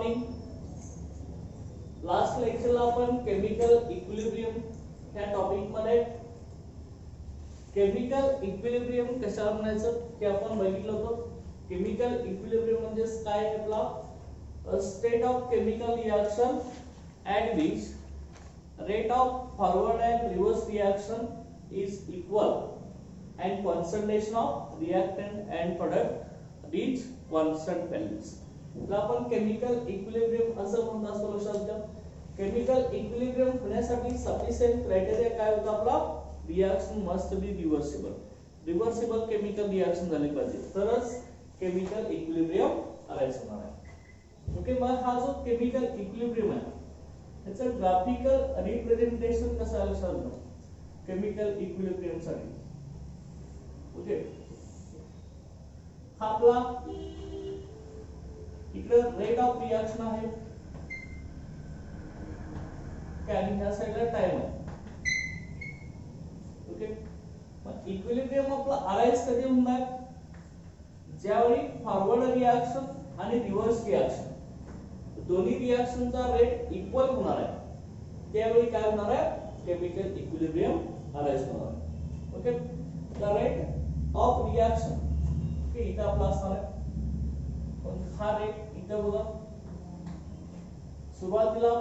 Morning. Last लेक्चरला आपण chemical equilibrium या topic मध्ये केमिकल इक्विलिब्रियम कशाला म्हणायचं ते आपण बघितलं होतं. केमिकल इक्विलिब्रियम म्हणजे काय आपला a state of chemical reaction at which rate of forward and reverse reaction is equal and concentration of reactant and product reach constant values. तर आपण केमिकल इक्विलिब्रियम असं म्हणत असतो. लक्षात घ्या, केमिकल इक्विलिब्रियम होण्यासाठी सफिशियंट क्रायटेरिया काय होता आपला, reaction must be reversible. Reversible chemical reaction झाले पाहिजे तरच केमिकल इक्विलिब्रियम अराइज होणार आहे. ओके, मग हा जो केमिकल इक्विलिब्रियम आहे त्याचं ग्राफिकल रिप्रेझेंटेशन कसं आहे लक्षात घ्या केमिकल इक्विलिब्रियम साठी. ओके, हा आपला इकडे रेट ऑफ रिएक्शन आहे आणि ह्या साइडला टाइम आहे. ओके, मग इक्विलिब्रियम आपला अराइज कधी होणार, ज्यावेळी फॉरवर्ड रिएक्शन आणि रिव्हर्स रिएक्शन दोन्ही रिएक्शनचा रेट इक्वल होणार आहे त्यावेळी काय होणार आहे, केमिकल इक्विलिब्रियम अराइज होणार आहे. Okay, the rate of reaction okay इथं आपला असणार आहे. पण हा रेट इथं बघा, सुरुवातीला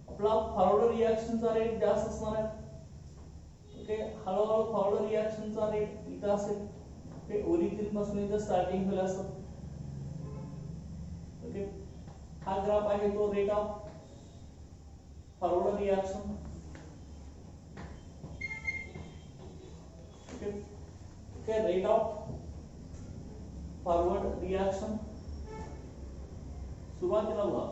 आपला फॉरवर्ड रिएक्शनचा रेट जास्त असणार आहे. ओके, हळूहळू फॉरवर्ड रिएक्शनचा रेट इथं असेल. ओके, ओरिजिन पासून इथं स्टार्टिंग होईल असं. ओके, हा ग्राफ आहे तो rate of forward reaction. Okay, okay, rate of forward reaction सुरुवातीला बघा,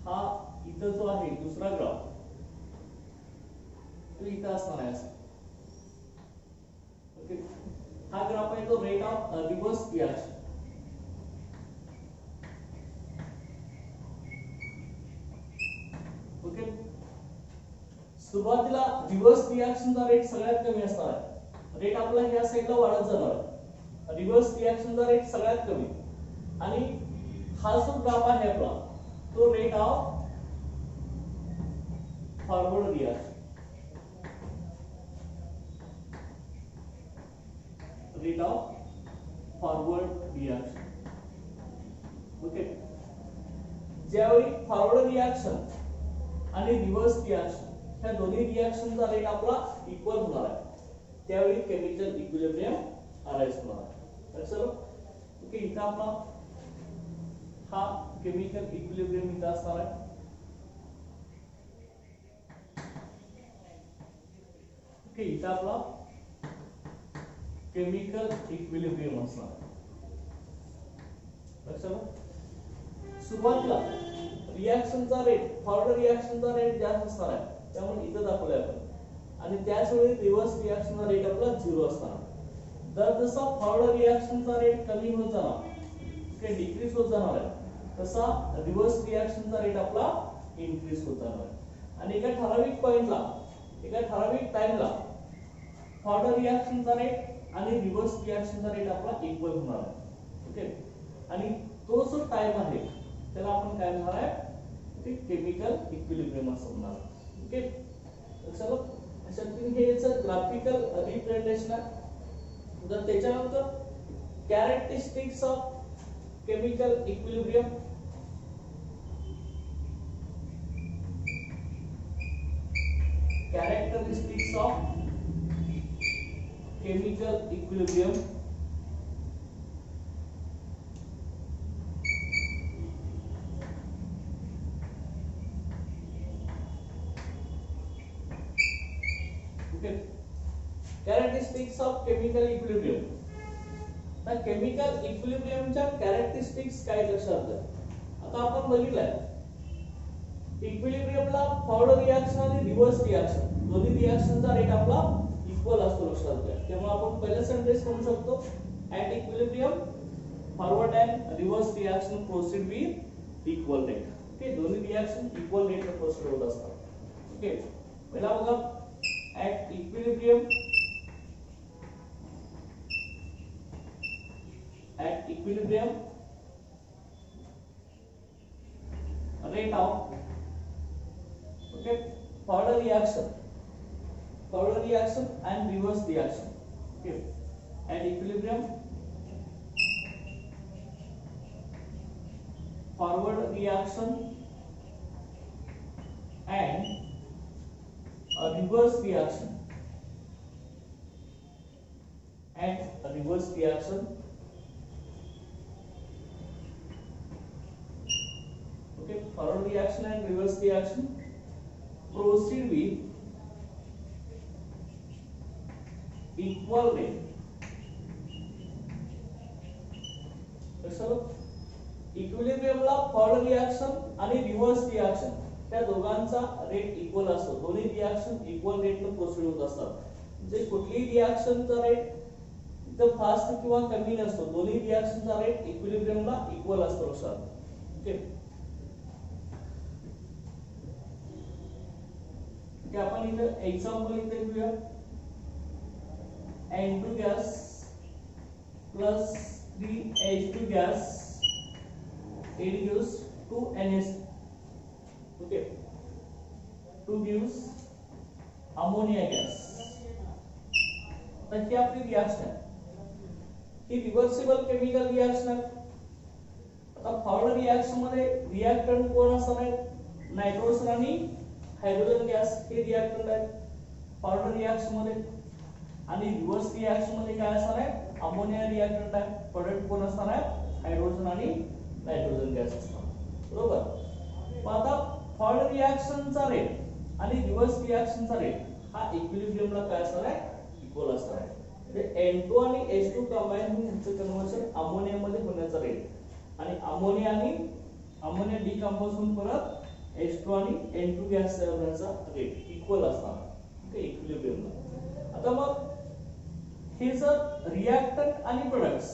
हा इथं जो आहे दुसरा ग्राफ तो इथं असणार आहे असं. ओके, हा ग्राफ आहे तो rate of reverse reaction. Okay, सुरुवातीला रिव्हर्स रिएक्शनचा रेट सगळ्यात कमी असणार आहे. रेट आपला ह्या साइडला वाढत जाणार आहे. रिव्हर्स रिएक्शनचा रेट सगळ्यात कमी आणि हा जो ग्राफ आहे आपला तो rate of forward reaction. Rate of forward reaction. Okay, ज्यावेळी फॉरवर्ड रिएक्शन आणि रिव्हर्स रिएक्शन ह्या दोन्ही रिएक्शनचा रेट आपला इक्वल होणार आहे त्यावेळी केमिकल इक्विलिब्रियम अराइज होणार आहे. तर चलो, ओके, इथं आपला हा केमिकल इक्विलिब्रियम इथं असणार आहे. ओके, इथं आपला केमिकल इक्विलिब्रियम असणार आहे. लक्षात, सुरुवातीला रिएक्शनचा रेट फॉरवर्ड रिएक्शनचा रेट जास्त असणार आहे त्यामुळे इथं दाखवलंय आपण. आणि त्याच वेळी रिव्हर्स रिएक्शनचा रेट आपला 0 असणार. तर जसा फॉरवर्ड रिएक्शनचा रेट कमी होत जाणार ओके डिक्रीज होत जाणार आहे तसा रिव्हर्स रिएक्शनचा रेट आपला इन्क्रीज होत जाणार आहे. आणि एका ठराविक पॉइंटला एका ठराविक टाइमला फॉरवर्ड रिएक्शनचा रेट आणि रिव्हर्स रिएक्शनचा रेट आपला इक्वल होणार आहे. ओके, आणि तो जो टाइम आहे त्याला आपण काय म्हणणार आहे, ते केमिकल इक्विलिब्रियम असं म्हणणार. ओके, चलो अशा हे याचं ग्राफिकल रिप्रेझेंटेशन आहे. तर त्याच्यानंतर characteristics of chemical equilibrium. Characteristics of chemical equilibrium. Characteristics of chemical equilibrium. तर केमिकल इक्विलिब्रियमच्या कॅरेक्टरिस्टिक्स काय लक्षात घ्या. आता आपण बघितलंय इक्विलिब्रियमला फॉरवर्ड रिएक्शन आणि रिव्हर्स रिएक्शन दोन्ही रिएक्शनचा रेट आपला इक्वल असतो. लक्षात घ्या, त्यामुळे आपण पहिलं सेंटेन्स म्हणू शकतो at equilibrium forward and reverse reaction proceed with equal rate. Okay, दोन्ही रिएक्शन इक्वल रेटने प्रोसीड होत असतात. ओके, पहिला बघा at equilibrium at equilibrium rate of, okay, forward reaction and reverse reaction, okay, at equilibrium, forward reaction and reverse reaction okay, forward reaction and reverse reaction proceed with equal rate. इक्विलिब्रियमला forward reaction आणि reverse reaction त्या दोघांचा rate equal असतो. दोन्ही reaction equal रेटने proceed होत असतात. म्हणजे कुठली रिएक्शनचा रेट एकदम फास्ट किंवा कमी नसतो. दोन्ही रिएक्शनचा रेट इक्विलिब्रियमला इक्वल असतो सर. ओके, की आपण इथे एक्झाम्पल इथे घेऊया. N2 gas plus 3H2 gas, it gives 2 NH, okay, 2 gives ammonia gas. तर ही आपली रिएक्शन आहे. ही रिव्हर्सिबल केमिकल रिएक्शन आहे. आता फॉरवर्ड रिएक्शन मध्ये रिएक्टंट कोण असणार आहे? नायट्रोजन आणि हायड्रोजन गॅस हे रिएक्टंट आहेत फॉरवर्ड रिएक्शन मध्ये. आणि रिव्हर्स रिएक्शन मध्ये काय असणार आहे? अमोनिया रिएक्टंट आहे. प्रोडक्ट कोण असणार आहे? हायड्रोजन आणि नायट्रोजन गॅस असणार. बरोबर. मग आता फॉरवर्ड रिएक्शनचा रेट आणि रिव्हर्स रिएक्शनचा रेट हा इक्विलिब्रियमला काय असणार आहे? इक्वल असणार आहे. म्हणजे N2 आणि H2 कंबाईन होऊन यांचं कन्व्हर्जन अमोनिया मध्ये होण्याचा रेट आणि अमोनिया डिकंपोज होऊन परत H2 आणि N2 गॅस तयार होण्याचा रेट इक्वल असणार. ओके, इक्विलिब्रियमला. आता मग हे जर रिएक्टंट आणि प्रोडक्ट्स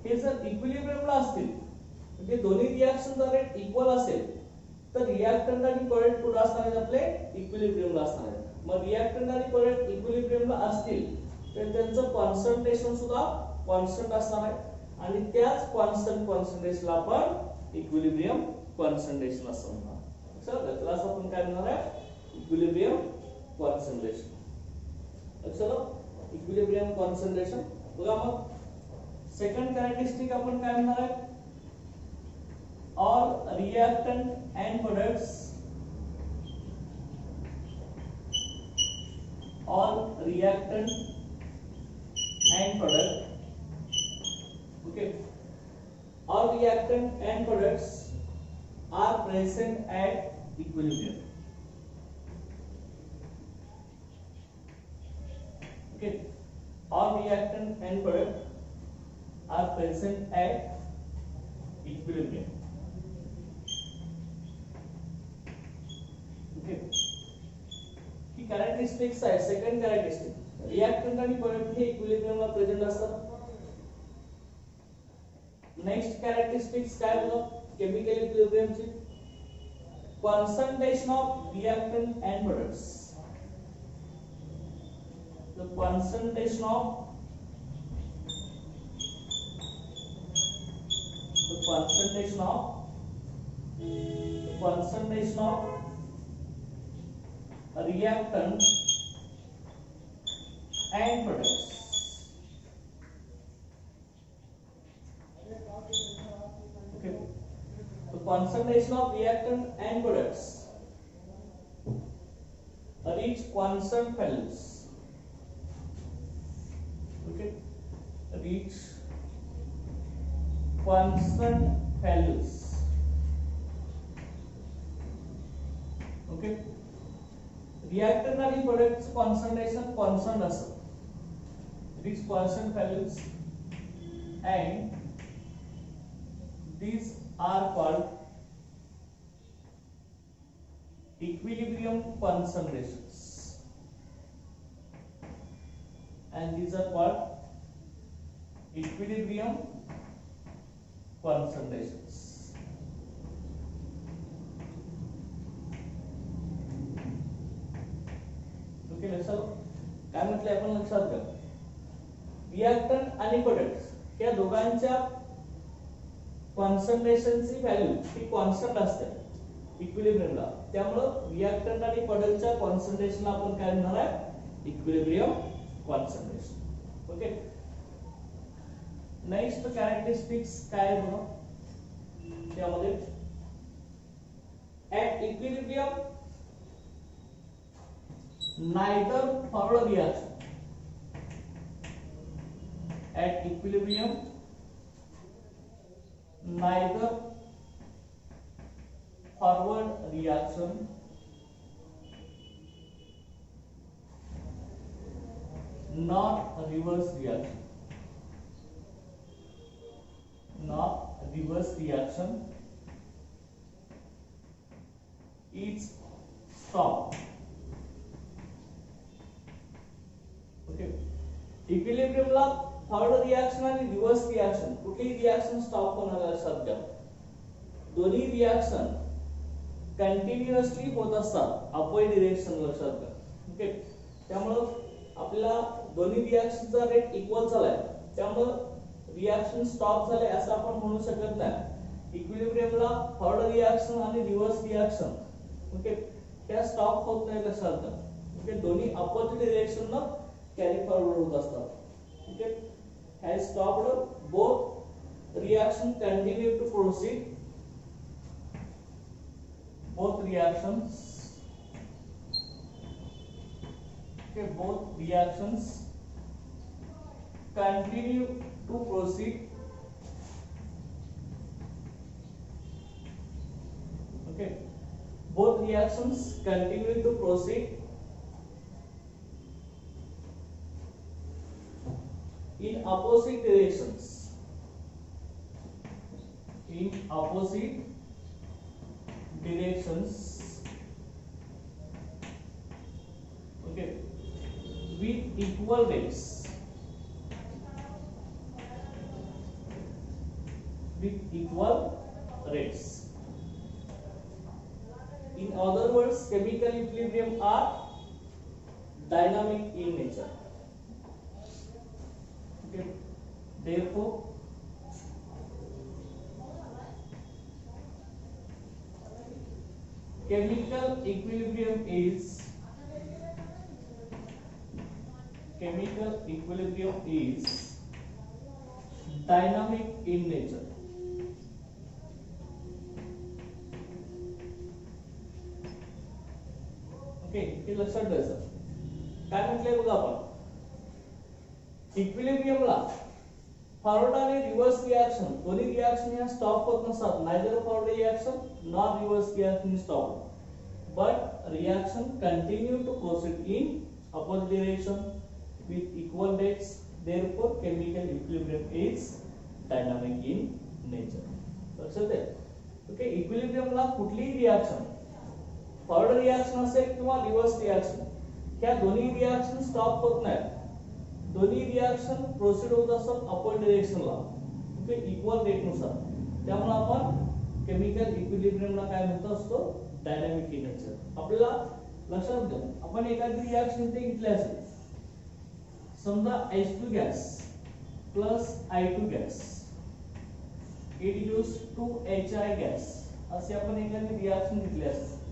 हे जर इक्विलिब्रियमला असतील म्हणजे दोन्ही रिएक्शनचा रेट इक्वल असेल तर रिएक्टंट आणि प्रोडक्ट कुठे असणार आहेत? आपले इक्विलिब्रियमला असणार आहेत. मग रिएक्टंट आणि प्रोडक्ट इक्विलिब्रियमला असतील तर त्यांचं कॉन्सन्ट्रेशन सुद्धा कॉन्स्टंट असणार आहे आणि त्याच कॉन्सन्ट्रेशनला आपण इक्विलिब्रियम कॉन्सन्ट्रेशन असं म्हणणार. चला क्लास आपण काय म्हणणार आहे? Equilibrium concentration. चलो इक्विलिब्रियम कॉन्सन्ट्रेशन बघा. मग सेकंड कॅरेक्टरिस्टिक आपण काय म्हणणार आहे? All reactant and products okay, all reactant and products are present at equilibrium. Okay, all reactant and product are present at equilibrium. Okay, ही कॅरेक्टरिस्टिक्स आहे. सेकंड कॅरेक्टरिस्टिक रिएक्टंट आणि product हे इक्विलिब्रियमला प्रेझेंट असतात. नेक्स्ट कॅरेक्टरिस्टिक्स काय बघा chemical इक्विलिब्रियमची? Concentration of reactant and products. The concentration of reactant and products. Okay, the concentration of reactant and products reach constant values. Okay, reach constant values. Okay, reactant आणि products concentration constant असतं. Reach constant values and these are called equilibrium concentrations. And these are called equilibrium concentrations. Okay, लक्षात काय म्हटलंय आपण? लक्षात घ्या reactant आणि products या दोघांच्या कॉन्सन्ट्रेशनची व्हॅल्यू ही कॉन्स्टंट असते इक्विलिब्रियमला, त्यामुळे रिएक्टंट आणि पॉडलच्या कॉन्सन्ट्रेशनला आपण काय म्हणणार आहे, equilibrium concentration. Okay, next characteristics काय आहे बघा त्यामध्ये. At equilibrium neither forward reaction, at equilibrium neither forward reaction nor reverse reaction, is stopped. Okay, equilibrium ला फॉरवर्ड रिएक्शन आणि रिव्हर्स रिएक्शन कुठली रिएक्शन स्टॉप होणार लक्षात घ्या. दोन्ही रिएक्शन कंटिन्युअसली होत असतात अपवर्ड डिरेक्शन लक्षात घ्या. ओके, त्यामुळे आपल्याला दोन्ही रिएक्शनचा रेट इक्वल झालाय, त्यामुळे रिएक्शन स्टॉप झाले असं आपण म्हणू शकत नाही. इक्विलिब्रियमला फॉरवर्ड रिएक्शन आणि रिव्हर्स रिएक्शन ओके त्या स्टॉप होत नाही लक्षात घ्या. ओके, दोन्ही अपवर्ड डिरेक्शनला कॅरी फॉरवर्ड होत असतात. Okay, has stopped, both reaction continue to proceed, both reactions continue to proceed. Okay, both reactions continue to proceed in opposite directions, okay, with equal rates, in other words chemical equilibrium are dynamic in nature. Okay, therefore chemical equilibrium is dynamic in nature. Okay, हे लक्षात ठेवायचं. काय म्हटलंय बघा आपण, इक्विलिब्रियमला forward आणि reverse reaction दोन्ही reaction या स्टॉप होत नसतात. Neither forward reaction nor reverse reaction stop, but reaction continue to proceed in opposite direction with equal rates. Therefore chemical equilibrium is dynamic in nature. लक्षात आहे. ओके, इक्विलिब्रियमला कुठलीही reaction forward reaction असेल किंवा reverse reaction ह्या दोन्ही reaction stop होत नाहीत. दोन्ही रिएक्शन प्रोसीड होत असतात अपवर्ड डायरेक्शनला ओके इक्वल रेट नुसार. त्यामुळे आपण केमिकल इक्विलिब्रियमला काय म्हणतो असतो, डायनामिक इन नेचर. आपल्याला लक्षात घ्या, आपण एखादी रिएक्शन इथे घेतली असेल, समजा H2 gas plus I2 gas it gives 2HI gas असे आपण एखादी रिएक्शन घेतली असेल,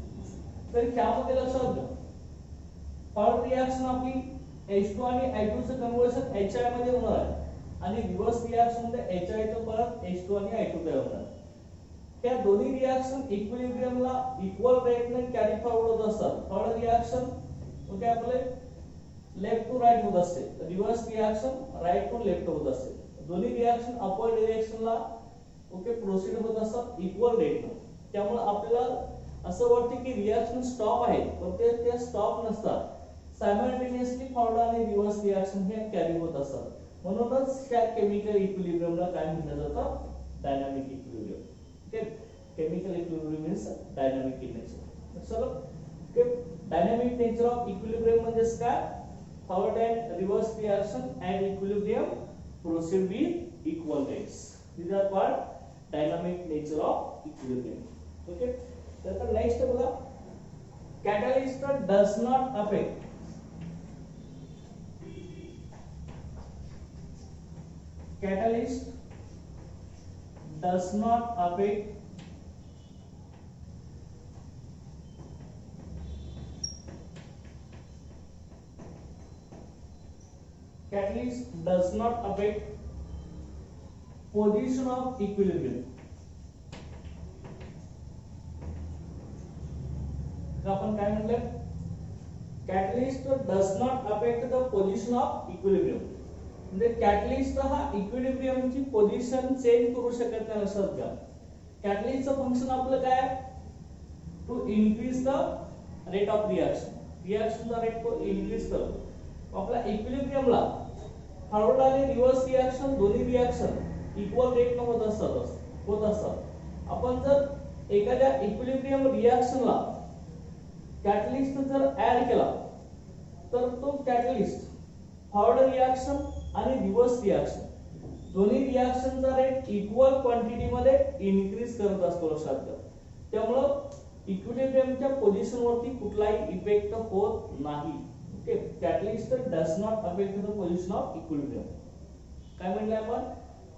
तर त्यामध्ये लक्षात घ्या फॉरवर्ड रिएक्शन आपली H2 आणि I2 चं कन्वर्जन HI मध्ये होणार आहे आणि रिव्हर्स रिएक्शन मध्ये HI चं परत H2 आणि I2 तयार होणार. त्या दोन्ही रिएक्शन इक्विलिब्रियमला इक्वल रेटने कॅरी फॉरवर्ड होत असतात. फॉरवर्ड रिएक्शन ओके आपले लेफ्ट टू राइट होत असते, reverse reaction right to left होत असते. दोन्ही रिएक्शन अपवर्ड डायरेक्शनला ओके प्रोसीड होत असतात इक्वल रेटने. त्यामुळे आपल्याला असं वाटतं की रिएक्शन स्टॉप आहे, पण ते स्टॉप नसतात. सायमल्टेनियसली फॉरवर्ड आणि रिव्हर्स रिएक्शन हे कॅरी होत असतात. म्हणूनच त्या केमिकल इक्विलिब्रियमला काय म्हटलं जातं, dynamic equilibrium. Okay, chemical equilibrium means dynamic in nature. चलो okay, dynamic nature of equilibrium म्हणजे काय, forward and reverse reaction and equilibrium proceed with equal rates. these are called dynamic nature of equilibrium. Okay, तर next बघा, catalyst does not affect catalyst does not affect catalyst does not affect position of equilibrium. आपण काय म्हटलं, catalyst does not affect the position of equilibrium. म्हणजे catalyst हा इक्विलिब्रियमची position change करू शकत नाही. लक्षात घ्या, कॅटलिस्टचं फंक्शन आपलं काय, to increase the rate of reaction. रिएक्शनचा रेट तो इन्क्रीज करतो. आपल्या इक्विलिब्रियमला फॉरवर्ड आणि रिव्हर्स रिएक्शन दोन्ही रिएक्शन इक्वल रेट न होत असतात. आपण जर एखाद्या इक्विलिब्रियम रिएक्शनला कॅटलिस्ट जर ऍड केला तर तो कॅटलिस्ट फॉरवर्ड रिएक्शन आणि रिव्हर्स रिएक्शन दोन्ही रिएक्शनचा रेट इक्वल क्वांटिटी मध्ये इन्क्रीज करत असतो. लक्षात घ्या, त्यामुळं इक्विलिब्रियमच्या पोझिशन वरती कुठलाही इफेक्ट होत नाही. Okay, catalyst does not affect the position of equilibrium. काय म्हणले आपण,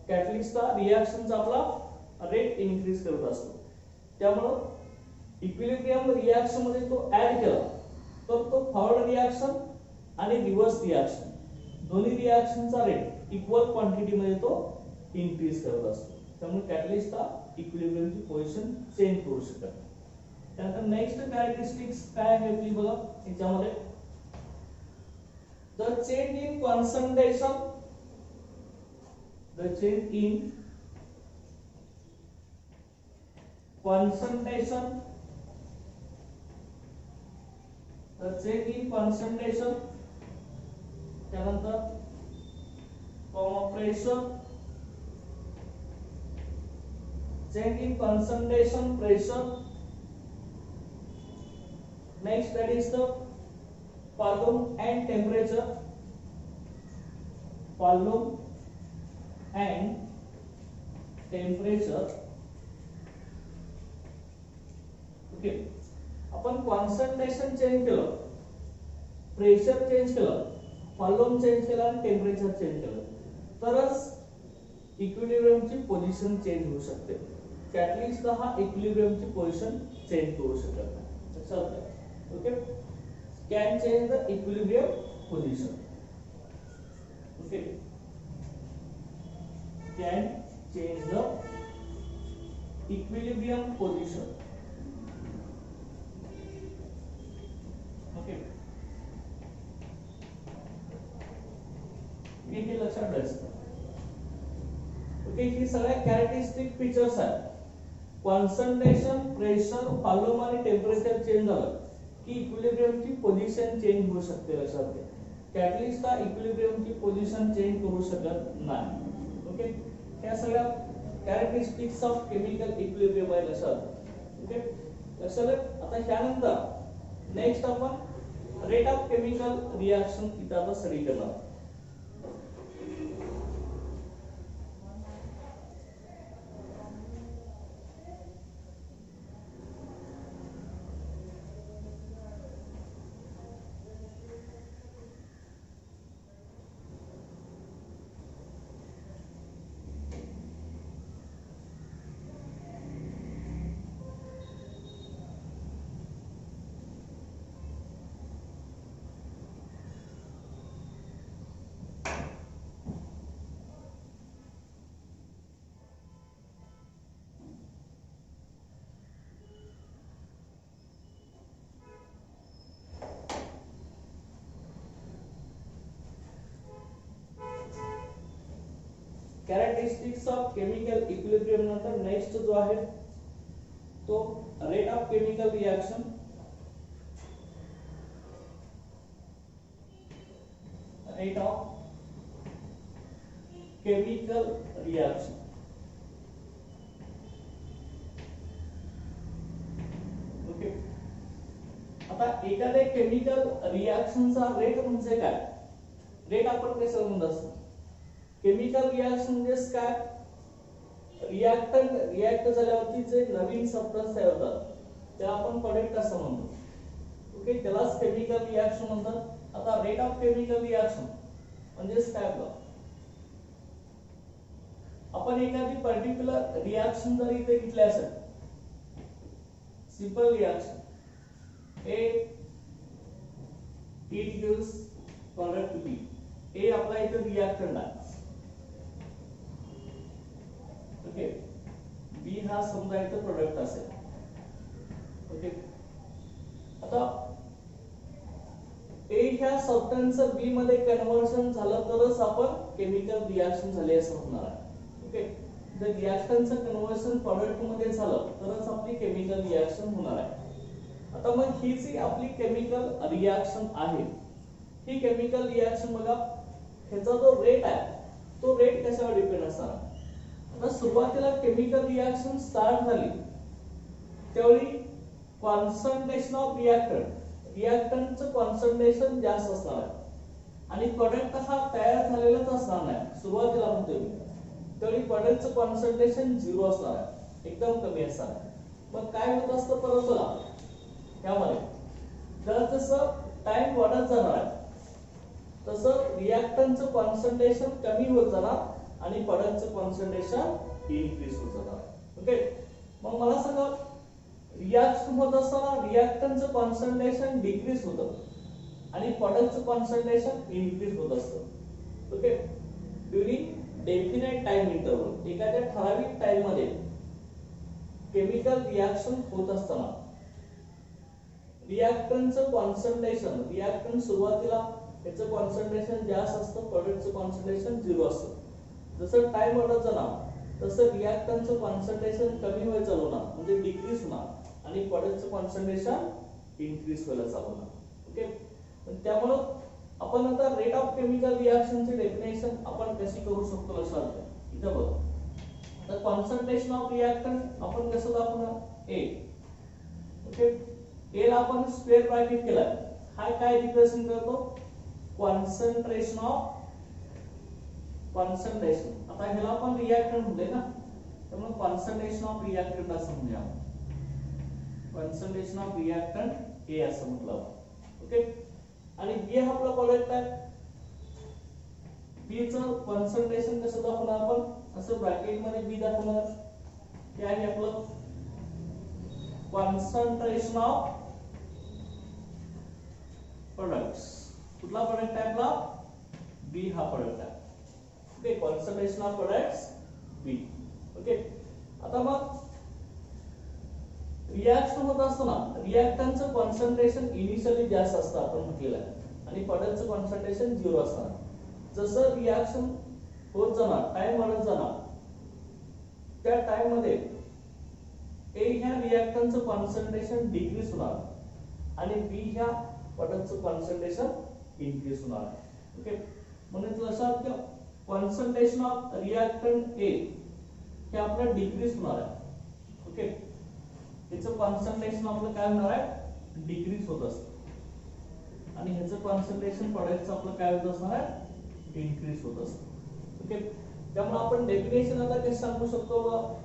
कॅटलिस्टचा रिएक्शनचा आपला रेट इन्क्रीज करत असतो. त्यामुळं इक्विलिब्रियम रिएक्शन मध्ये तो ऍड केला तर तो फॉरवर्ड रिएक्शन आणि रिव्हर्स रिएक्शन दोन्ही रिएक्शनचा रेट इक्वल क्वांटिटी मध्ये तो इन्क्रीज करत असतो. त्यामुळे कॅटलिस्ट हा इक्विलिब्रियमची पोझिशन चेंज करू शकत. त्यानंतर नेक्स्ट कॅरेक्टरिस्टिक्स काय आहे आपली बघा, याच्यामध्ये the change in concentration, the change in concentration, the change in concentration, त्यानंतर pressure, change in concentration, pressure. Next, that is the volume and temperature, volume and temperature. Okay, आपण कॉन्सन्ट्रेशन चेंज केलं, pressure change केलं, volume change केला आणि temperature change केलं तरच इक्विलिब्रियमची position change होऊ शकते. कॅटलिस्ट हा इक्विलिब्रियमची पोझिशन चेंज करू शकत नाही. लक्षात घ्या. Okay, can change the equilibrium position. Okay, can change the equilibrium position. हे लक्षात ठेवायचं. ओके, ही सगळ्या कॅरेक्टरिस्टिक फीचर्स आहेत. कॉन्सन्ट्रेशन, प्रेशर, व्हॉल्यूम आणि टेम्परेचर चेंज झालं की इक्विलिब्रियमची पोझिशन चेंज होऊ शकते. लक्षात घ्या, कॅटलिस्ट हा इक्विलिब्रियमची पोझिशन चेंज करू शकत नाही. ओके, या सगळ्या कॅरेक्टरिस्टिक्स ऑफ केमिकल इक्विलिब्रियम आहे. लक्षात. ओके, लक्षात. आता त्यानंतर नेक्स्ट आपण रेट ऑफ केमिकल रिएक्शन इथं आता स्टडी करणार. कॅरेक्टरिस्टिक्स ऑफ केमिकल इक्विलिब्रियम नंतर नेक्स्ट जो आहे तो rate of chemical reaction. Rate of chemical reaction. Okay, आता एखाद्या केमिकल रिएक्शनचा रेट म्हणजे काय, रेट आपण कसं म्हणत असतो. केमिकल रिएक्शन म्हणजे काय, रिएक्टंट रिएक्ट झाल्यावरती जे नवीन सबस्टन्स तयार होतात त्याला आपण प्रोडक्ट असं म्हणतो. ओके, त्यालाच केमिकल रिएक्शन म्हणतात. आता रेट ऑफ केमिकल रिएक्शन म्हणजे काय बघा, आपण एखादी पर्टिक्युलर रिएक्शन जर इथे घेतली असेल, simple reaction A it gives product B, A आपला इथे रिएक्टंट आहे, ओके, बी हा समजा इथे प्रोडक्ट असेल, ओके. आता ए ह्या सबस्टन्स बी मध्ये कन्वर्शन झालं तरच आपण केमिकल रिएक्शन झाले असं म्हणणार आहे, ओके. जर रिएक्शनचं कन्वर्शन प्रोडक्ट मध्ये झालं तरच आपली केमिकल रिएक्शन होणार आहे. आता मग ही जी आपली केमिकल रिएक्शन आहे, ही केमिकल रिएक्शन बघा, ह्याचा जो रेट आहे तो रेट कशावर डिपेंड असणार. आता सुरुवातीला केमिकल रिएक्शन स्टार्ट झाली त्यावेळी कॉन्सन्ट्रेशन ऑफ रिएक्टंटचं कॉन्सन्ट्रेशन जास्त असणार आहे आणि प्रोडक्ट हा तयार झालेलाच असणार नाही. सुरुवातीला म्हणतोय मी, त्यावेळी प्रोडक्टचं कॉन्सन्ट्रेशन 0 असणार आहे, एकदम कमी असणार आहे. मग काय होत असतं परत बघा, यामध्ये जसं टाइम वाढत जाणार आहे तसं रिएक्टंटचं कॉन्सन्ट्रेशन कमी होत जाणार आणि प्रोडक्टचं कॉन्सन्ट्रेशन इनक्रीज होत जाणार, ओके. मग मला सांगा, रिएक्शन होत असताना रिएक्टंटचं कॉन्सन्ट्रेशन डिक्रीज होतं आणि प्रोडक्टचं कॉन्सन्ट्रेशन इनक्रीज होत असतं, okay. During definite time interval, एखाद्या ठराविक टाइम मध्ये केमिकल रिएक्शन होत असताना रिएक्टंटचं कॉन्सन्ट्रेशन, रिएक्टंट सुरुवातीला याचं कॉन्सन्ट्रेशन जास्त असतं, प्रोडक्टचं कॉन्सन्ट्रेशन 0 असतं. जसं टाइम वाढत जाणार तसं रिएक्टंटचं कॉन्सन्ट्रेशन कमी व्हायला चालू होणार, म्हणजे डिक्रीज होणार आणि प्रोडक्टचं कॉन्सन्ट्रेशन इनक्रीज व्हायला चालू होणार, ओके. त्यामुळे आपण आता रेट ऑफ केमिकल रिएक्शनची डेफिनेशन आपण कशी करू शकतो लक्षात घ्या. इथं बघा, तर कॉन्सन्ट्रेशन ऑफ रिएक्टंट आपण कसं दाखवणार, ए, ओके. ए ला आपण स्क्वेअर ब्रॅकेट केलाय, हा काय रिप्रेझेंट करतो, कॉन्सन्ट्रेशन ऑफ कॉन्सन्ट्रेशन. आता ह्याला आपण रिएक्टंट म्हणतोय ना, त्यामुळे कॉन्सन्ट्रेशन ऑफ रिएक्टंट असं म्हणूया, कॉन्सन्ट्रेशन ऑफ रिएक्टंट ए असं म्हटलं, ओके. आणि बी हा आपला प्रोडक्ट आहे, बी चं कॉन्सन्ट्रेशन कसं दाखवणार आपण, असं ब्रॅकेट मध्ये बी दाखवणार, हे आहे आपलं कॉन्सन्ट्रेशन ऑफ प्रोडक्ट्स. कुठला प्रोडक्ट आहे आपला, बी हा प्रोडक्ट आहे, okay. Concentration of products B, okay. आता मग रिएक्शन होत असताना रिएक्टंटचं कॉन्सन्ट्रेशन इनिशियली जास्त असतं आपण म्हटलेलं आहे आणि प्रोडक्टचं कॉन्सन्ट्रेशन 0 असणार. जसं रिएक्शन होत जाणार, टाइम वाढत जाणार, त्या टाइम मध्ये ए ह्या रिएक्टंटचं कॉन्सन्ट्रेशन डिक्रीज होणार आणि बी ह्या प्रोडक्टचं कॉन्सन्ट्रेशन इनक्रीज होणार, ओके. म्हणजे लक्षात घ्या, कॉन्सन्ट्रेशन ऑफ रिएक्टंट ए हे आपलं डिक्रीज होणार आहे, ओके. ह्याचं कॉन्सन्ट्रेशन आपलं काय होणार आहे, डिक्रीज होत असतं आणि ह्याचं कॉन्सन्ट्रेशन प्रोडक्टचं आपलं काय होत असणार आहे, इनक्रीज होत असतं, ओके. त्यामुळे आपण डेफिनेशन आता कसं सांगू शकतो,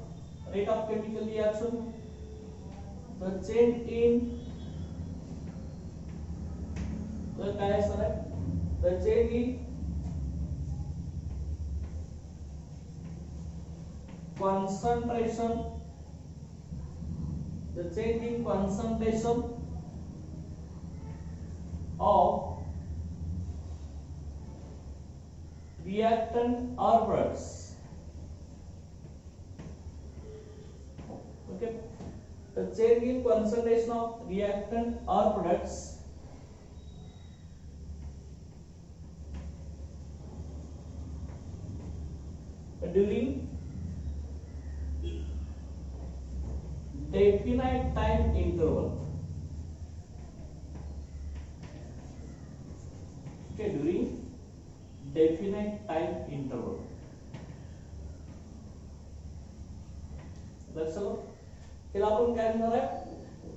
rate of chemical reaction, the change in, तर काय असणार आहे, the change in concentration, the change in concentration of reactant or products, okay. The change in concentration of reactant or products during definite time interval, okay, during definite time interval. लक्षात, त्याला आपण काय म्हणणार आहे,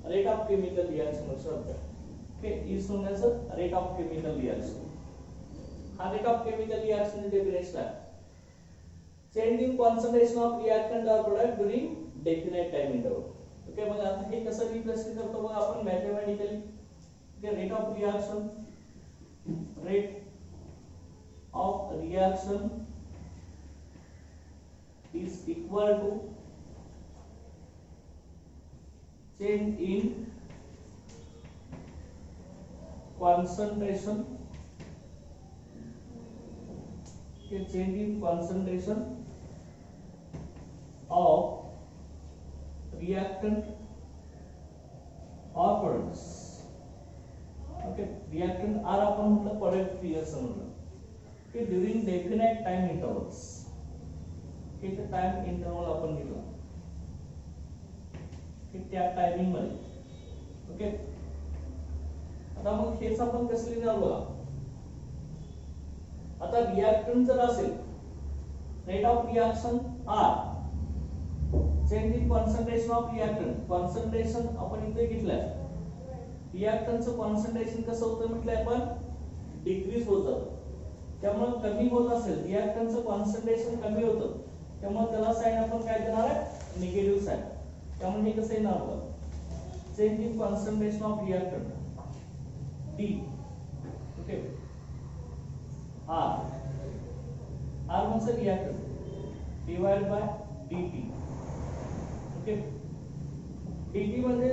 रेट ऑफ केमिकल रिएक्शन लक्षात घ्या, okay. Is known as rate of chemical reaction. हा rate of chemical reaction definition आहे, change in concentration of reactant और product during definite time interval, okay. मग आता हे कसं रिप्रेझेंट करतो बघा आपण mathematically, okay. Rate of reaction, rate of reaction is equal to change in concentration, okay, change in concentration of reactant or products. Okay, reactant or आपण म्हटलं product reaction म्हटलं. Okay, during definite time intervals. Okay, the time interval आपण घेतला. Okay, त्या timing मध्ये. Okay, आता मग हेच आपण कसं लिहिणार बघा. आता रिएक्टंट जर असेल, rate of reaction R, change in concentration of reactant, concentration आपण इथे घेतलंय. रिएक्टंटचं कॉन्सन्ट्रेशन कसं होतं म्हटलंय आपण, डिक्रीज होत जातं. त्यामुळे कमी होत असेल, रिएक्टंटचं कॉन्सन्ट्रेशन कमी होतं, त्यामुळे त्याला साइन आपण काय देणार आहे, निगेटिव्ह साइन. त्यामुळे हे कसं येणार बघा, change in concentration of reactant D, okay, R म्हणजे reactant divide by dt. Okay, dt म्हणजे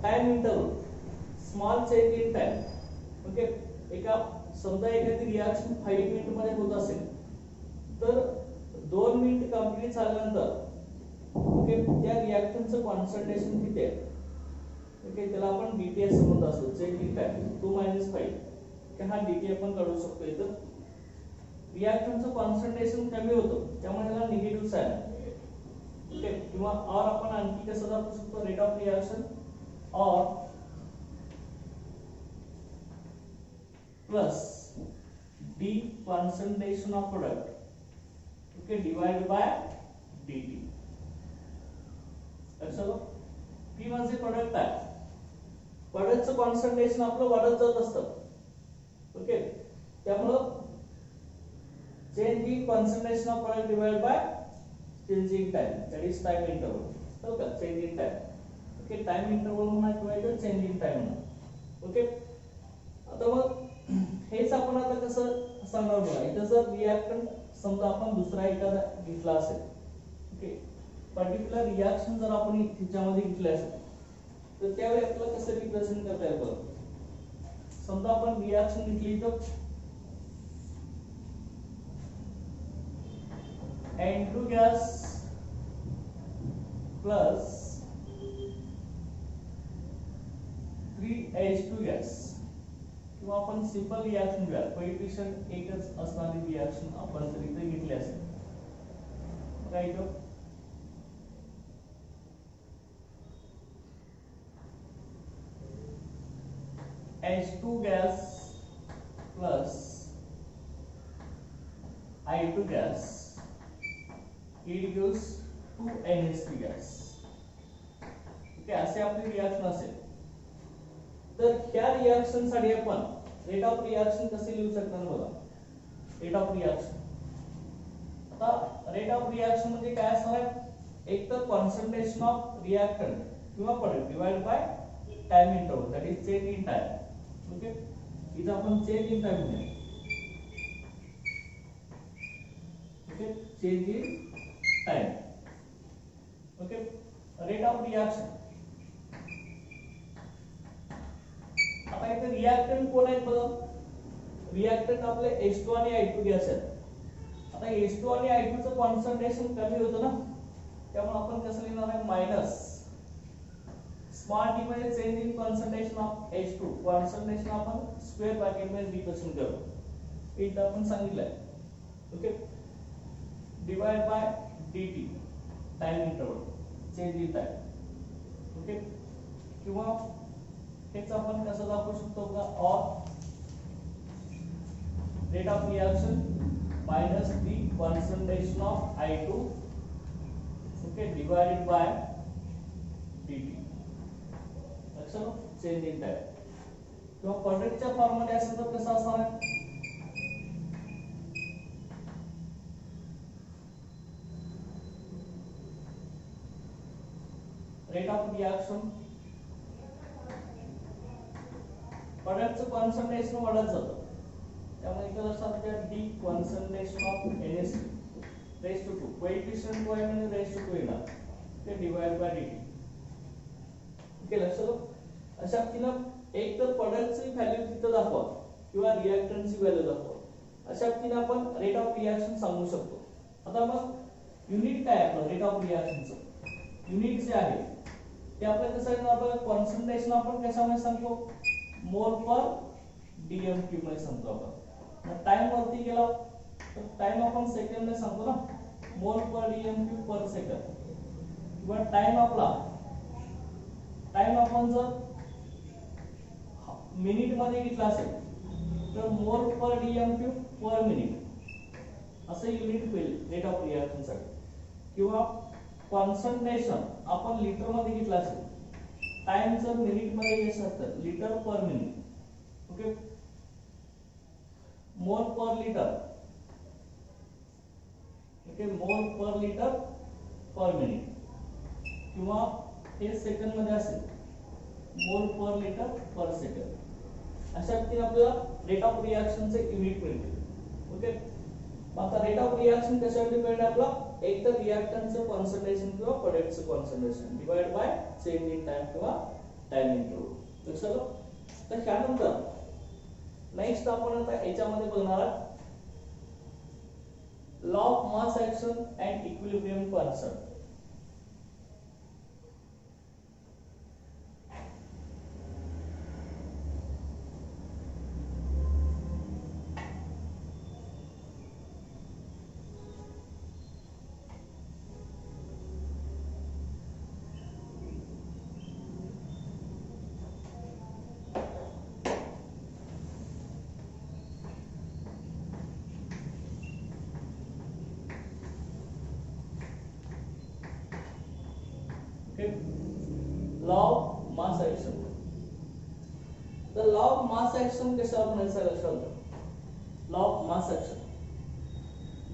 time interval, small change in time. Okay, एका समजा एखादी रिएक्शन 5 मिनिट मध्ये होत असेल तर 2 मिनिट कंप्लीट झाल्यानंतर ओके त्या रिएक्टंटचं कॉन्सन्ट्रेशन किती आहे, ओके, त्याला आपण dt असं म्हणत असतो, चेंज इन टाइम 2 - 5, की हा dt आपण काढू शकतो. इथं रिएक्टंटचं कॉन्सन्ट्रेशन कमी होतं त्यामुळे त्याला निगेटिव्ह साइन आहे. ओके, किंवा और आपण आणखी कसं दाखवू शकतो, रेट ऑफ रिएक्शन और plus d concentration of product, okay, divided by dt. चलो, p म्हणजे प्रोडक्ट आहे, प्रोडक्टचं कॉन्सन्ट्रेशन आपलं वाढत जात असतं. ओके, त्यामुळं change in concentration of product divided by change in time, that is time interval. हो का, change in time. Okay, time interval म्हणा किंवा चेंज इन टाइम म्हणा. ओके, आता मग हेच आपण आता कसं सांगणार बघा. इथं जर रिएक्टंट समजा आपण दुसरा एखादा घेतला असेल, ओके, पर्टिक्युलर रिएक्शन जर आपण त्याच्यामध्ये घेतले असेल तर त्यावेळी आपल्याला कसं रिप्रेझेंट करता येईल बघा. समजा आपण रिएक्शन घेतली तर N2 gas plus 3H2 gas, किंवा आपण सिंपल रिएक्शन घ्या, कोएफिशिएंट एकच असणारी रिएक्शन आपण जर इथे घेतली असेल, काय इथं H2 gas plus I2 gas, it gives 2NH3 gas. Okay, असे आपली रिएक्शन असेल तर ह्या रिएक्शन साठी आपण रेट ऑफ रिएक्शन कसे लिहू शकणार बघा. रेट ऑफ रिएक्शन, आता रेट ऑफ रिएक्शन म्हणजे काय असणार आहे, एक तर कॉन्सन्ट्रेशन ऑफ रिएक्टंट किंवा product divide by time interval, that is change in time. Okay, इथं आपण चेंज इन टाइम म्हणूया. Okay, change in time. Okay, rate of reaction. आता इथे रिएक्टंट कोण आहेत बघा, रिएक्टंट आपले H2 आणि I2 गॅस आहेत. आता H2 आणि I2 चं कॉन्सन्ट्रेशन कमी होतं ना, त्यामुळे आपण कसं लिहिणार आहे, मायनस स्मॉल d म्हणजे change in concentration of H2, concentration आपण स्क्वेअर ब्रॅकेट मध्ये रिप्रेझेंट करू, इथं आपण सांगितलंय. Okay, divide by dt, time interval, change in time. Okay, किंवा हेच आपण कसं दाखवू शकतो का, और rate of reaction minus the concentration of I2, okay, divided by dt. लक्षात, चेंज इन टाइम. किंवा प्रोडक्टच्या फॉर्म मध्ये असेल तर कसं असणार आहे, रेट ऑफ रिएक्शन, प्रोडक्टचं कॉन्सन्ट्रेशन वाढत जातं त्यामुळे इथे लक्षात घ्या the concentration of NH3 raise to 2 coefficient को आहे म्हणजे रेस टू 2 येणार ते डिवाइड बाय dt ओके लक्षात अशा पद्धतीनं एक तर प्रोडक्टची व्हॅल्यू तिथं दाखवा किंवा रिएक्टंटची व्हॅल्यू दाखवा अशा पद्धतीने आपण रेट ऑफ रिएक्शन सांगू शकतो आता मग युनिट काय आपलं रेट ऑफ रिएक्शनचं युनिट जे आहे ते आपल्याला कसं आहे आपलं कॉन्सन्ट्रेशन आपण कशामध्ये सांगतो मोल पर डीएम क्यूब मध्ये सांगतो आपण मग टाइम वरती गेला तर टाइम आपण सेकंड मध्ये सांगतो ना मोल पर डीएम क्यूब पर सेकंड किंवा टाइम आपण जर मिनिट मध्ये घेतला असेल तर मोल पर डीएम क्यूब पर मिनिट असे युनिट होईल रेट ऑफ रिएक्शन साठी किंवा कॉन्सन्ट्रेशन आपण लिटर मध्ये घेतला असेल टाइम जर मिनिट मध्ये घ्यायचं असतं litre per minute okay mole per litre okay mole per litre per minute किंवा हे सेकंड मध्ये असेल मोल पर लिटर पर सेकंड अशा पद्धतीने आपल्याला रेट ऑफ रिएक्शनचे युनिट मिळते ओके आता रेट ऑफ रिएक्शन कशावर डिपेंड आहे आपला एक तर रिएक्टंटचं कॉन्सन्ट्रेशन किंवा प्रोडक्टचं concentration divide by change in time किंवा टाइम इंटरवल लक्षात तर त्यानंतर नेक्स्ट आपण आता याच्यामध्ये बघणार आहोत law of mass action and equilibrium concept law of mass action the law of mass action कशावर म्हणायचं लक्षात law of mass action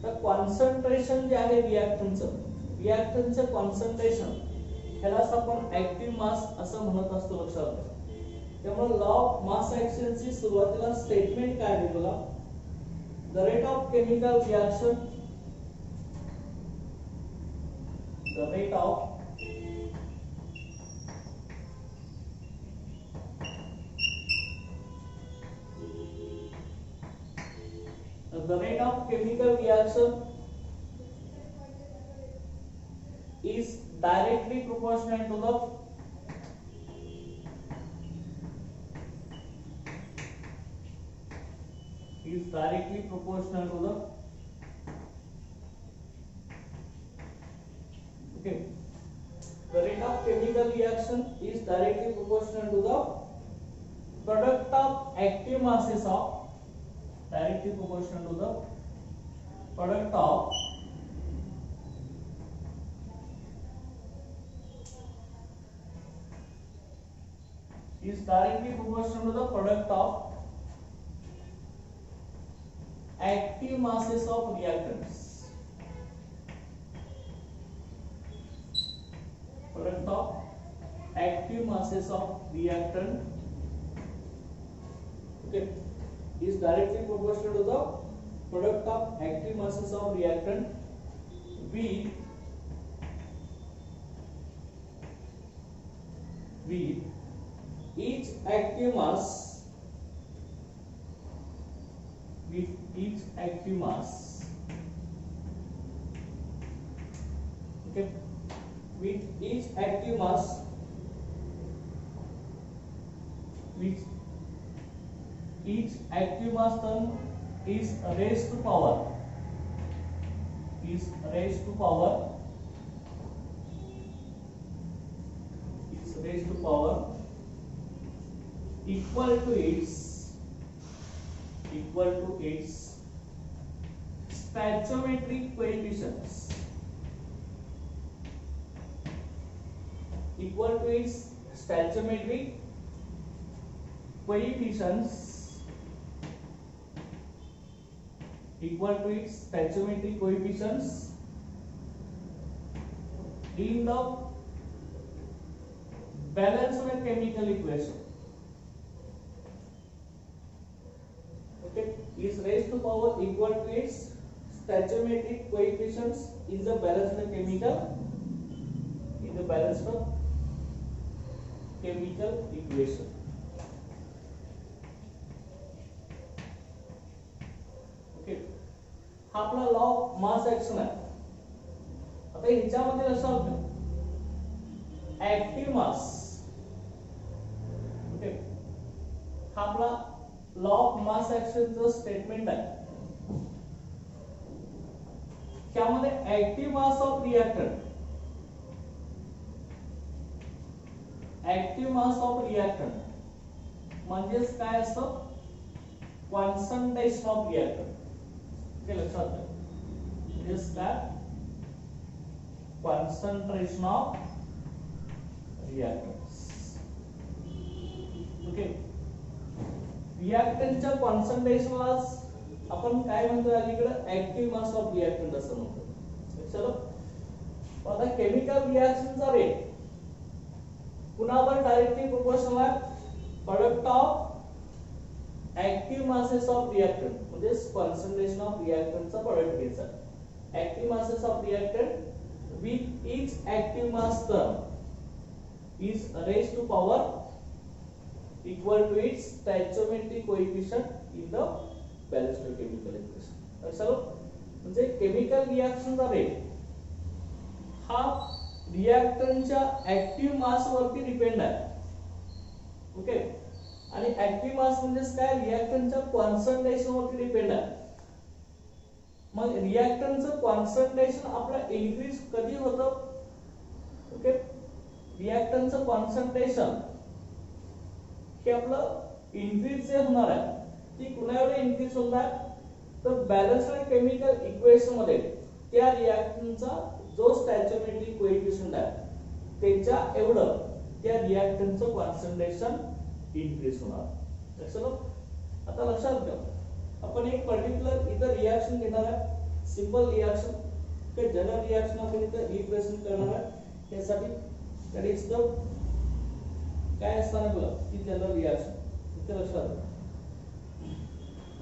तर कॉन्सन्ट्रेशन जे आहे रिएक्टंटचं कॉन्सन्ट्रेशन ह्यालाच आपण ऍक्टिव्ह मास असं म्हणत असतो लक्षात त्यामुळे लॉ ऑफ मास ऍक्शन ची सुरुवातीला स्टेटमेंट काय आहे बघा the rate of chemical reaction the rate of chemical reaction is directly proportional to the okay the rate of chemical reaction is directly proportional to the product of active masses of directly proportional to the product of is directly proportional to the product of active masses of reactants product of active masses of reactant okay is directly proportional to the product of active masses of reactant with each active mass okay with each active mass which each active mass term is raised to power equal to its stoichiometric coefficients equal to its stoichiometric coefficients in the balanced chemical equation okay is raised to power equal to its stoichiometric coefficients in the balanced chemical equation. Okay, हा आपला law of mass action आहे. आता ह्याच्यामध्ये लक्षात घ्या active मास. Okay, हा आपला law of mass ऍक्शनचं statement आहे. त्यामध्ये active mass of reactant, active mass of reactant म्हणजेच काय असतं, कॉन्सन्ट्रेशन ऑफ रिएक्टंट. हे लक्षात घ्या, म्हणजेच काय, कॉन्सन्ट्रेशन ऑफ रिएक्टंट्स. ओके, रिएक्टंटच्या कॉन्सन्ट्रेशनला आपण काय म्हणतो, अलीकडे ऍक्टिव्ह मास ऑफ रिएक्टंट असं म्हणतो. चलो, आता केमिकल रिएक्शनचा रेट पुन्हा डायरेक्टली प्रोपोर्शनल आहे product of active masses of reactant, म्हणजे कॉन्सन्ट्रेशन ऑफ रिएक्टंटचा प्रोडक्ट घ्यायचा. Active masses of reactant with each active mass term is raised to power equal to its stoichiometric coefficient in the balanced chemical equation. चलो, म्हणजे chemical रिएक्शनचा rate हा रिएक्टंटच्या active मास वरती depend आहे. Okay, आणि active मास म्हणजे काय, रिएक्टंटच्या कॉन्सन्ट्रेशन वरती डिपेंड आहे. मग रिएक्टंटचं कॉन्सन्ट्रेशन आपलं इन्क्रीज कधी होतं. ओके, रिएक्टंटचं कॉन्सन्ट्रेशन हे आपलं इन्क्रीज जे होणार आहे ती कुणा एवढे इन्क्रीज होणार, तर बॅलन्स्ड केमिकल इक्वेशन मध्ये त्या रिएक्टंटचा जो स्टॅचियोमेट्रिक कोएफिशिएंट आहे त्याच्या एवढं त्या रिएक्टंटचं कॉन्सन्ट्रेशन इन्क्रीज होणार. चलो, आता लक्षात घ्या, आपण एक पर्टिक्युलर इथं रिएक्शन घेणार आहे, सिंपल रिएक्शन. ते जनरल रिएक्शन आपण इथं रिप्रेझेंट करणार आहे. त्यासाठी दॅट इज द काय असणार बघा, ती जनरल रिएक्शन. इथं लक्षात घ्या,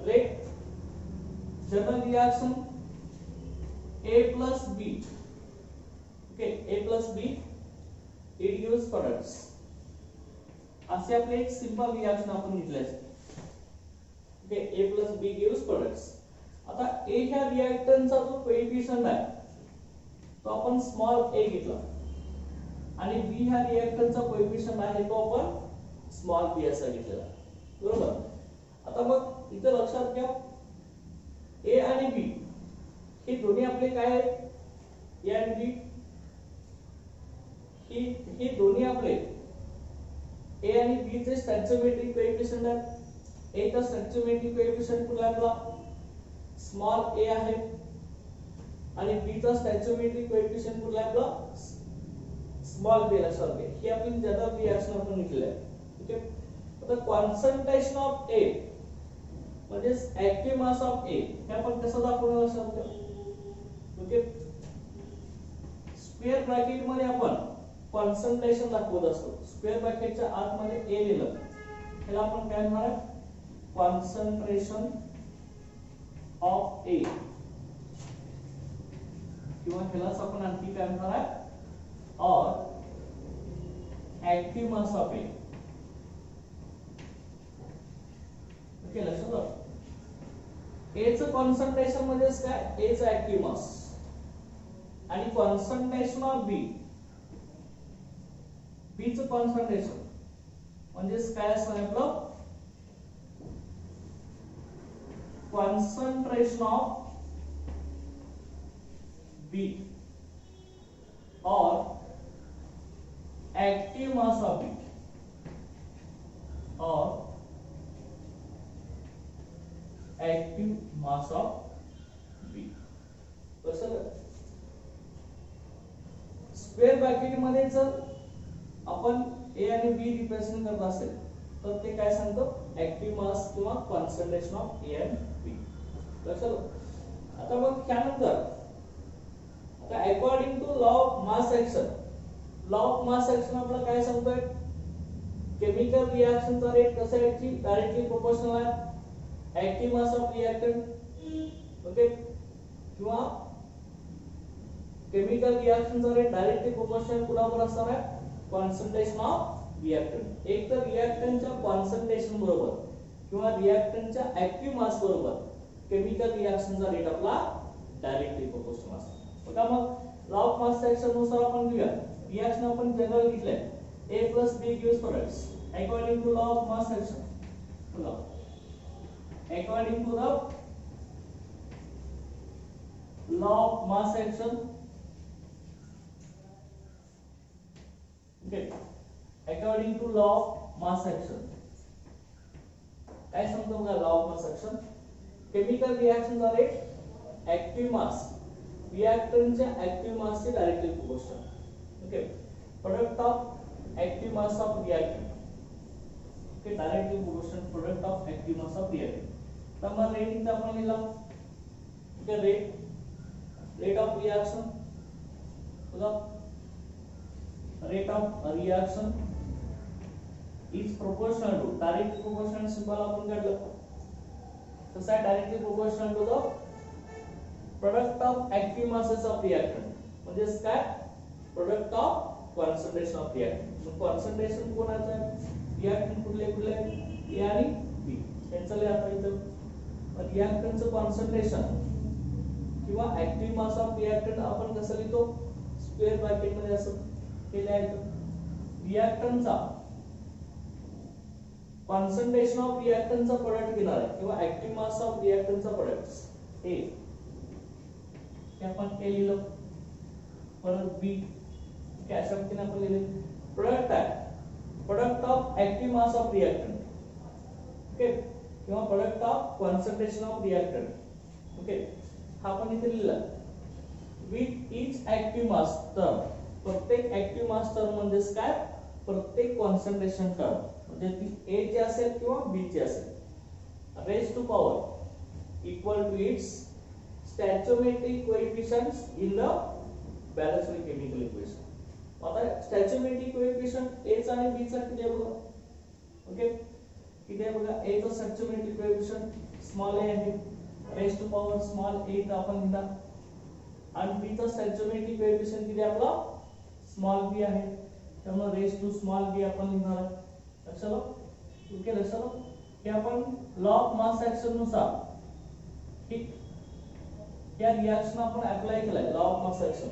rate general reaction A plus B. Okay, A plus B, it gives products. असे आपले एक सिंपल रिएक्शन आपण घेतले. Okay, A plus B gives products. आता A ह्या रिएक्टंटचा जो कोएफिशिएंट आहे तो आपण स्मॉल a घेतला आणि B ह्या रिएक्टंटचा कोएफिशिएंट आहे तो आपण स्मॉल b असा घेतलेला. बरोबर. आता मग इथे लक्षात घ्या A आणि B हे दोन्ही आपले काय आहेत, A आणि B ही दोन्ही आपले A आणि B चे स्टॅचियोमेट्रिक कोएफिशिएंट आहेत. A चा स्टॅचियोमेट्रिक कोएफिशिएंट कुठला आहे आपला, स्मॉल a आहे, आणि B चा स्टॅचियोमेट्रिक कोएफिशिएंट कुठला आहे आपला, स्मॉल b लक्षात घ्या. ही आपली जनरल रिएक्शन आपण घेतली आहे. ओके, आता कॉन्सन्ट्रेशन ऑफ A म्हणजे ऍक्टिव्ह मास ऑफ A हे आपण कसं दाखवणार लक्षात घ्या. ओके, स्क्वेअर ब्रॅकेट मध्ये आपण कॉन्सन्ट्रेशन दाखवत असतो. स्क्वेअर ब्रॅकेटच्या आत मध्ये A लिहिलं, ह्याला आपण काय म्हणणार आहे, कॉन्सन्ट्रेशन ऑफ A, किंवा ह्यालाच आपण आणखी काय म्हणणार आहे, और active mass of A. Okay, लक्षात घ्या, A चं कॉन्सन्ट्रेशन म्हणजे काय, A चं ऍक्टिव्ह मास, आणि कॉन्सन्ट्रेशन ऑफ B, B चं कॉन्सन्ट्रेशन म्हणजे काय असणार आपलं, कॉन्सन्ट्रेशन ऑफ B और एक्टिव मास ऑफ B और एक्टिव मास ऑफ B. कसं स्क्वेअर ब्रॅकेट मध्ये जर आपण A आणि B रिप्रेझेंट करत असेल तर ते काय सांगतो, ऍक्टिव्ह मास किंवा कॉन्सन्ट्रेशन ऑफ A आणि B. लक्षात. आता मग त्यानंतर आता according to law of mass action, law of mass action आपल्याला काय सांगतोय, केमिकल रिएक्शनचा रेट कसा आहे की डायरेक्टली प्रोपोर्शनल आहे active mass of reactant. Okay, किंवा केमिकल रिएक्शनचा रेट डायरेक्टली प्रोपोर्शनल कुणाबरोबर असणार आहे, कॉन्सन्ट्रेशन ऑफ रिएक्टंट. एक तर रिएक्टंटच्या कॉन्सन्ट्रेशन बरोबर किंवा रिएक्टंटच्या ऍक्टिव्ह मास बरोबर केमिकल रिएक्शनचा रेट आपला डायरेक्टली प्रोपोर्शनल असतो. बघा मग लॉ ऑफ मास सेक्शन नुसार आपण घेऊया. रिएक्शन आपण जनरल घेतले A plus B gives products according to law of mass action. बघा according to the law of mass action, okay, according to law of mass action काय सांगतो बघा law of mass action, chemical reaction चा rate active mass reactant च्या active mass चे directly proportional. Okay, product of active mass of reactant, okay, directly proportional product of active mass of reactant. तर मग rate इथे आपण लिहिला, okay, rate of reaction, बघा rate of reaction is proportional to, directly proportional symbol आपण काढलं, तसा directly proportional to the product of active masses of reactant, म्हणजे काय, product of concentration of reactant. मग कॉन्सन्ट्रेशन कोणाचं आहे, रिएक्टंट कुठले कुठले ए आणि बी त्यांचं लिहा. आता इथं रिएक्टंटचं कॉन्सन्ट्रेशन किंवा ऍक्टिव्ह मास ऑफ रिएक्टंट आपण कसं लिहितो, स्क्वेअर ब्रॅकेट मध्ये असं हे लिहायचं. रिएक्टंटचा कॉन्सन्ट्रेशन ऑफ रिएक्टंटचा प्रोडक्ट घेणार आहे किंवा ऍक्टिव्ह मास ऑफ रिएक्टंटचा प्रोडक्ट ए, हे आपण ए लिहिलं. परत बी काय अशा पद्धतीने आपण लिहिले, प्रोडक्ट आहे product of active mass of reactant, okay, किंवा product of concentration of reactant, okay, हा आपण इथे लिहिला. With each active mass term, प्रत्येक ऍक्टिव्ह मास टर्म म्हणजे काय, प्रत्येक कॉन्सन्ट्रेशन टर्म म्हणजे ती ए ची असेल किंवा बी ची असेल, raise to power equal to its stoichiometric coefficients in the balanced chemical equation. आता स्टॅचियोमेट्रिक कोएफिशियंट ए चा आणि बी चा किती आहे बघा, ओके, किती आहे बघा. ए चा स्टॅचियोमेट्रिक कोएफिशियंट स्मॉल ए आहे, रेज टू पॉवर स्मॉल ए चा आपण लिहिला, आणि बी चा स्टॅचियोमेट्रिक कोएफिशियंट किती आहे आपला, स्मॉल बी आहे, त्यामुळे रेज टू स्मॉल बी आपण लिहिणार आहे. लक्षात, ओके, लक्षात. हे आपण लॉ ऑफ मास ऍक्शन नुसार, ठीक, या रिएक्शन आपण अप्लाय केलाय लॉ ऑफ मास ऍक्शन.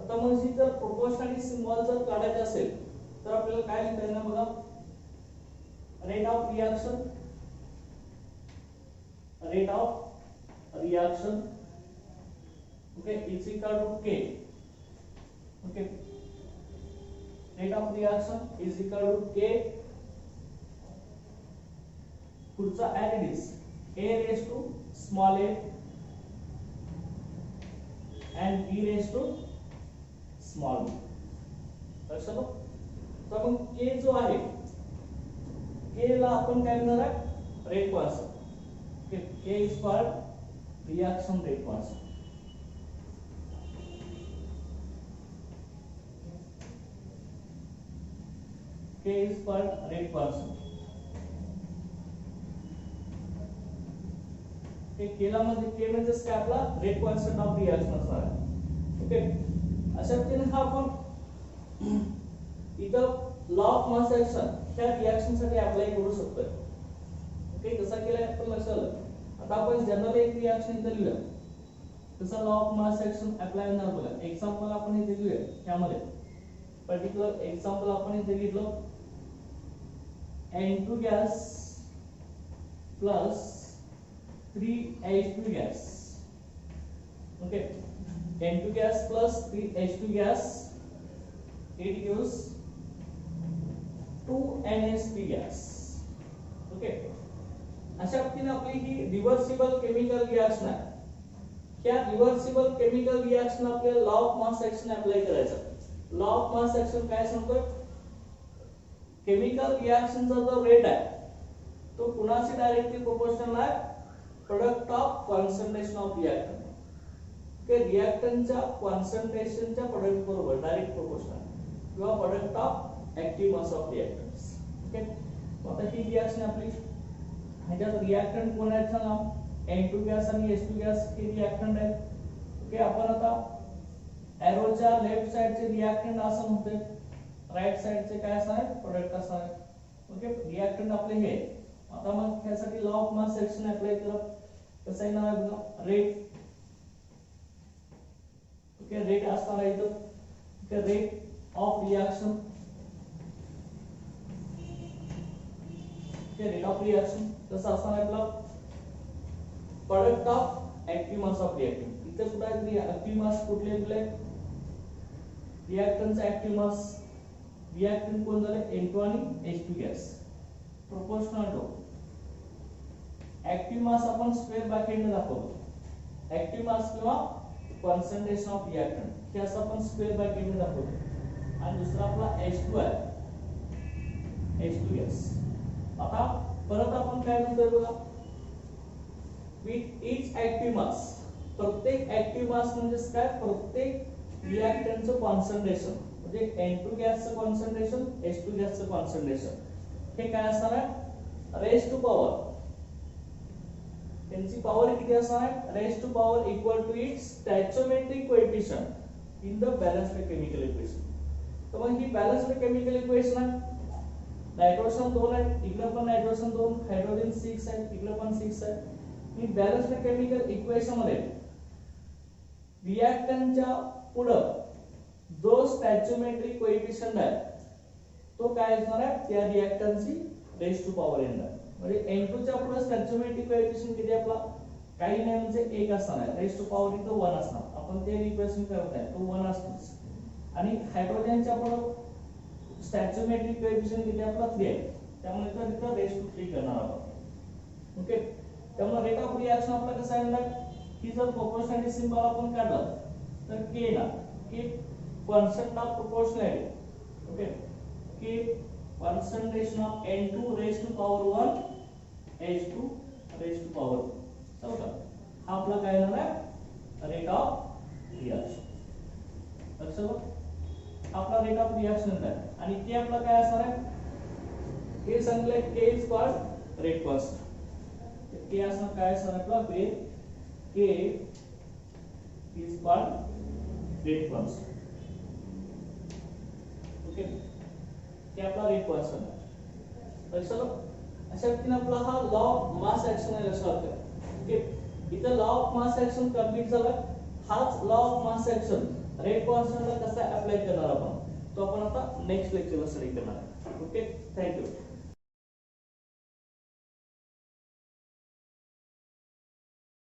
आता म्हणजे जर प्रोपोर्शनॅलिटी सिम्बॉल जर काढायचे असेल तर आपल्याला काय लिहिता येईल बघा, rate of reaction, okay, is equal to K, okay, rate of reaction is equal to K, पुढचा add is A raise to small A and b raised to small b. लक्षात. तर मग k जो आहे, k ला आपण काय म्हणणार आहे, rate constant. k is called reaction rate constant. k is called rate constant. केला म्हणजे के म्हणजे काय आपला रेट कॉन्स्टंट ऑफ रिएक्शन असणार आहे. ओके, अशा पद्धतीने हा आपण इथं लॉ ऑफ मास ऍक्शन त्या रिएक्शन साठी अप्लाय करू शकतो. ओके, कसा केलाय आपण लक्षात आलं. आता आपण जनरल एक रिएक्शन इथं लिहिलं, तसा law of mass action apply होणार बघा. एक्झाम्पल आपण इथे घेऊया, त्यामध्ये पर्टिक्युलर एक्झाम्पल आपण इथे घेतलं, N2 gas plus 3H2 gas. Okay, N2 gas plus 3H2 gas, it gives 2NH3 gas. Okay, अशा पद्धतीने आपली ही रिव्हर्सिबल केमिकल रिएक्शन आहे. क्या रिव्हर्सिबल केमिकल रिएक्शन आपल्याला law of mass action apply करायचं. लॉ ऑफ मास ऍक्शन काय सांगतोय, chemical रिएक्शनचा जो रेट आहे तो कुणाशी डायरेक्टली प्रोपोर्शनल आहे, product of concentration of reactant. Okay, रिएक्टंटच्या कॉन्सन्ट्रेशनच्या प्रोडक्ट बरोबर डायरेक्ट प्रोपोर्शनल किंवा product of active mass of reactants. Okay, आता ही रिएक्शन आपली, ह्याच्यात रिएक्टंट कोण आहे नाव, N2 गॅस आणि H2 गॅस हे रिएक्टंट आहेत. ओके आपण आता एरोच्या लेफ्ट साइडचे रिएक्टंट असं म्हणतोय, राइट साइडचे काय असणार प्रोडक्ट असणार. ओके रिएक्टंट आपले हे. आता मग ह्यासाठी law of mass section apply करा. कसं आहे ना बघा रेट. ओके रेट असणार आहे इथं. Okay rate of reaction. Okay rate of reaction कसं असणार आहे आपला product of active mass of reactant. इथे कुठे आहे ऍक्टिव्ह मास कुठले दिले रिएक्टंटचा ऍक्टिव्ह मास. रिएक्टंट कोण झाले N2 आणि H2 gas proportional to active mass आपण स्क्वेअर ब्रॅकेटने दाखवतो. ऍक्टिव्ह मास किंवा कॉन्सन्ट्रेशन ऑफ रिएक्टंट हे असं आपण स्क्वेअर ब्रॅकेटने दाखवतो. आणि दुसरा आपला H2 आहे H2 गॅस. आता परत आपण काय म्हणतोय बघा विथ इच ऍक्टिव्ह मास. प्रत्येक ऍक्टिव्ह मास म्हणजे काय प्रत्येक रिएक्टंटचं कॉन्सन्ट्रेशन म्हणजे N2 गॅसचं कॉन्सन्ट्रेशन H2 गॅसचं कॉन्सन्ट्रेशन हे काय असणार आहे रेज टू पॉवर. त्यांची पॉवर किती असणार आहे raise to power equal to its stoichiometric coefficient in the balanced chemical equation. तर मग ही बॅलन्स्ड केमिकल इक्वेशन आहे. नायट्रोजन 2 आहे इकडे पण नायट्रोजन 2 हायड्रोजन 6 आहे इकडे पण 6 आहे. ही बॅलन्स्ड केमिकल इक्वेशन मध्ये रिएक्टंटच्या पुढे जो स्टॅचियोमेट्रिक कोएफिशिएंट आहे तो काय असणार आहे त्या रिएक्टंटची रेज टू पॉवर n आहे. म्हणजे N2 च्या पुढे स्टॅचियोमेट्रिक कोएफिशिएंट किती आपला काही नाही म्हणजे 1 असणार आहे. रेज टू पॉवर इथं 1 असणार. आपण ते रिप्रेझेंट करत आहे तो 1 असतोच. आणि हायड्रोजनच्या पुढे स्टॅचियोमेट्रिक कोएफिशिएंट किती आपला 3 आहे. त्यामुळे इथं रेज टू 3 करणार आपण. ओके त्यामुळे रेट ऑफ रिएक्शन आपला कसं आहे की जर प्रोपोर्शनॅलिटी सिंबल आपण काढला तर k ना k concept of proportionality. Okay k concentration of N2 raised to power 1 H2 raised to power 2. समजा हा आपला काय येणार आहे रेट ऑफ रिएक्शन. लक्षात आपला रेट ऑफ रिएक्शन आहे. आणि k आपला काय असणार आहे हे सांगले k is called rate constant. k असणार काय असणार आपला k is called rate constant. Okay ते आपला रेट कॉन्स्टंट आहे. लक्षात अशा रीतीने आपला हा लॉ ऑफ मास ऍक्शन आहे लक्षात घ्या. ओके इथं law of mass action complete झाला. हाच law of mass action rate कॉन्स्टंटला कसा अप्लाय करणार आपण तो आपण आता नेक्स्ट लेक्चरला स्टडी करणार. Okay thank you.